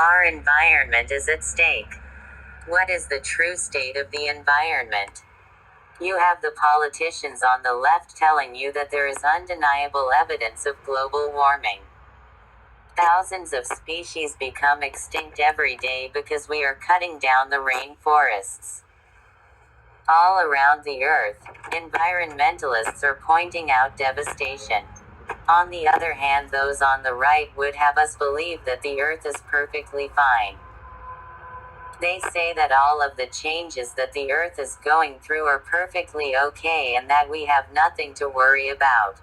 Our environment is at stake. What is the true state of the environment? You have the politicians on the left telling you that there is undeniable evidence of global warming. Thousands of species become extinct every day because we are cutting down the rainforests. All around the earth, environmentalists are pointing out devastation. On the other hand, those on the right would have us believe that the earth is perfectly fine. They say that all of the changes that the earth is going through are perfectly okay and that we have nothing to worry about.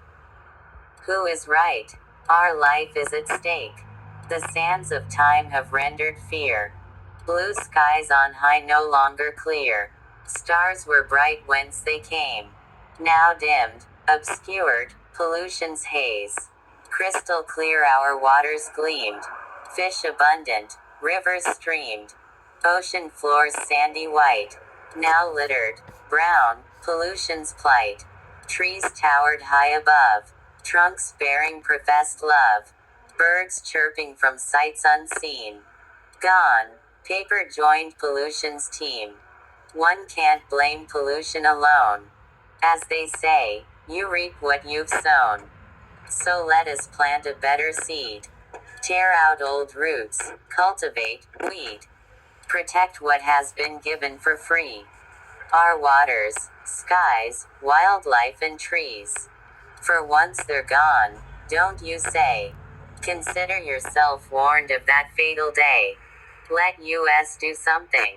Who is right? Our life is at stake. The sands of time have rendered fear. Blue skies on high no longer clear. Stars were bright whence they came. Now dimmed, obscured, pollution's haze. Crystal clear our waters gleamed. Fish abundant, rivers streamed. Ocean floors sandy white. Now littered, brown, pollution's plight. Trees towered high above. Trunks bearing professed love. Birds chirping from sights unseen. Gone. Paper joined pollution's team. One can't blame pollution alone. As they say, you reap what you've sown. So let us plant a better seed. Tear out old roots, cultivate, weed. Protect what has been given for free. Our waters, skies, wildlife and trees. For once they're gone, don't you say. Consider yourself warned of that fatal day. Let us do something.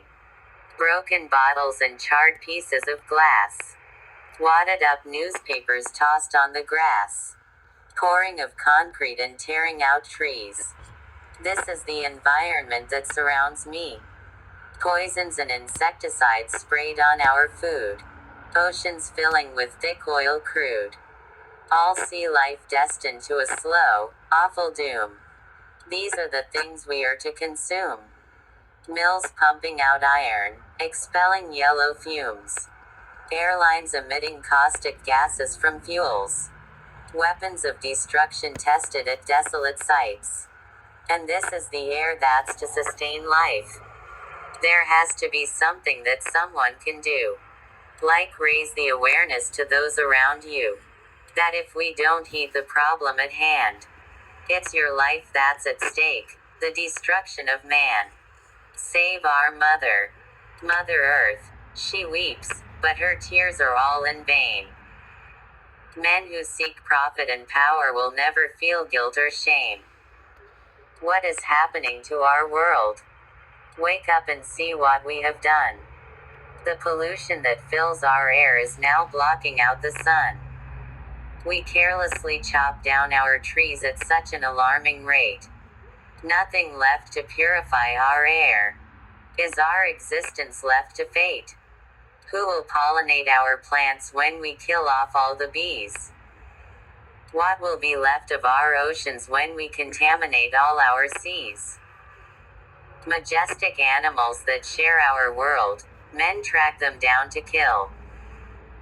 Broken bottles and charred pieces of glass. Wadded up newspapers tossed on the grass. Pouring of concrete and tearing out trees. This is the environment that surrounds me. Poisons and insecticides sprayed on our food. Oceans filling with thick oil crude. All sea life destined to a slow, awful doom. These are the things we are to consume. Mills pumping out iron, expelling yellow fumes. Airlines emitting caustic gases from fuels. Weapons of destruction tested at desolate sites. And this is the air that's to sustain life. There has to be something that someone can do. Like raise the awareness to those around you. That if we don't heed the problem at hand, it's your life that's at stake, the destruction of man. Save our mother. Mother Earth, she weeps, but her tears are all in vain. Men who seek profit and power will never feel guilt or shame. What is happening to our world? Wake up and see what we have done. The pollution that fills our air is now blocking out the sun. We carelessly chop down our trees at such an alarming rate. Nothing left to purify our air. Is our existence left to fate? Who will pollinate our plants when we kill off all the bees? What will be left of our oceans when we contaminate all our seas? Majestic animals that share our world, men track them down to kill.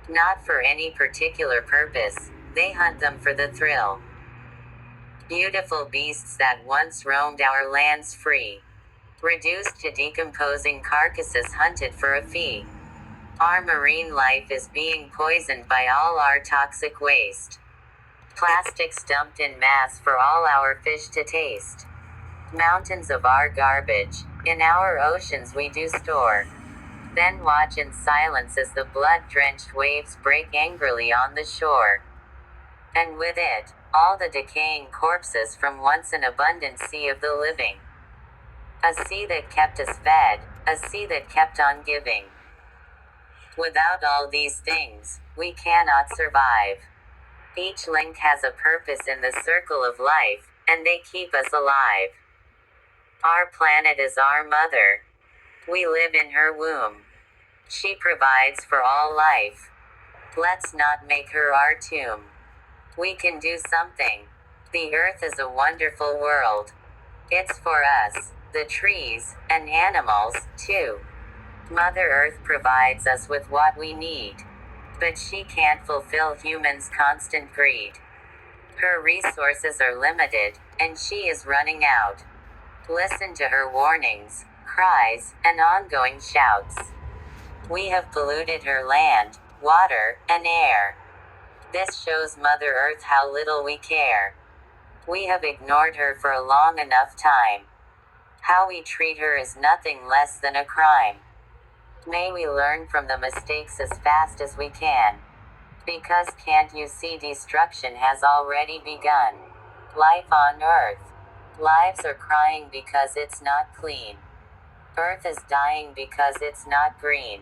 Not for any particular purpose, they hunt them for the thrill. Beautiful beasts that once roamed our lands free. Reduced to decomposing carcasses hunted for a fee. Our marine life is being poisoned by all our toxic waste. Plastics dumped in mass for all our fish to taste. Mountains of our garbage, in our oceans we do store. Then watch in silence as the blood-drenched waves break angrily on the shore. And with it, all the decaying corpses from once an abundant sea of the living. A sea that kept us fed, a sea that kept on giving. Without all these things, we cannot survive. Each link has a purpose in the circle of life, and they keep us alive. Our planet is our mother. We live in her womb. She provides for all life. Let's not make her our tomb. We can do something. The earth is a wonderful world. It's for us, the trees, and animals, too. Mother Earth provides us with what we need. But she can't fulfill humans' constant greed. Her resources are limited, and she is running out. Listen to her warnings, cries, and ongoing shouts. We have polluted her land, water, and air. This shows Mother Earth how little we care. We have ignored her for a long enough time. How we treat her is nothing less than a crime. May we learn from the mistakes as fast as we can. Because can't you see destruction has already begun? Life on Earth. Lives are crying because it's not clean. Earth is dying because it's not green.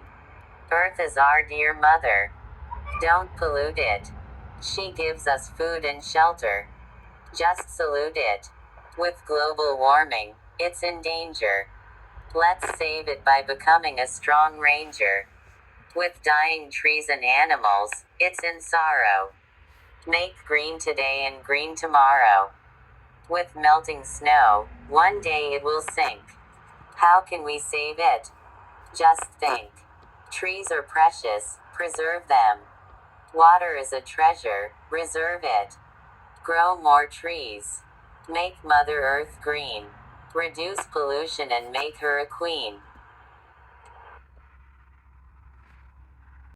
Earth is our dear mother. Don't pollute it. She gives us food and shelter. Just salute it. With global warming, it's in danger. Let's save it by becoming a strong ranger. With dying trees and animals, it's in sorrow. Make green today and green tomorrow. With melting snow, one day it will sink. How can we save it? Just think. Trees are precious, preserve them. Water is a treasure, reserve it. Grow more trees. Make Mother Earth green. Reduce pollution and make her a queen.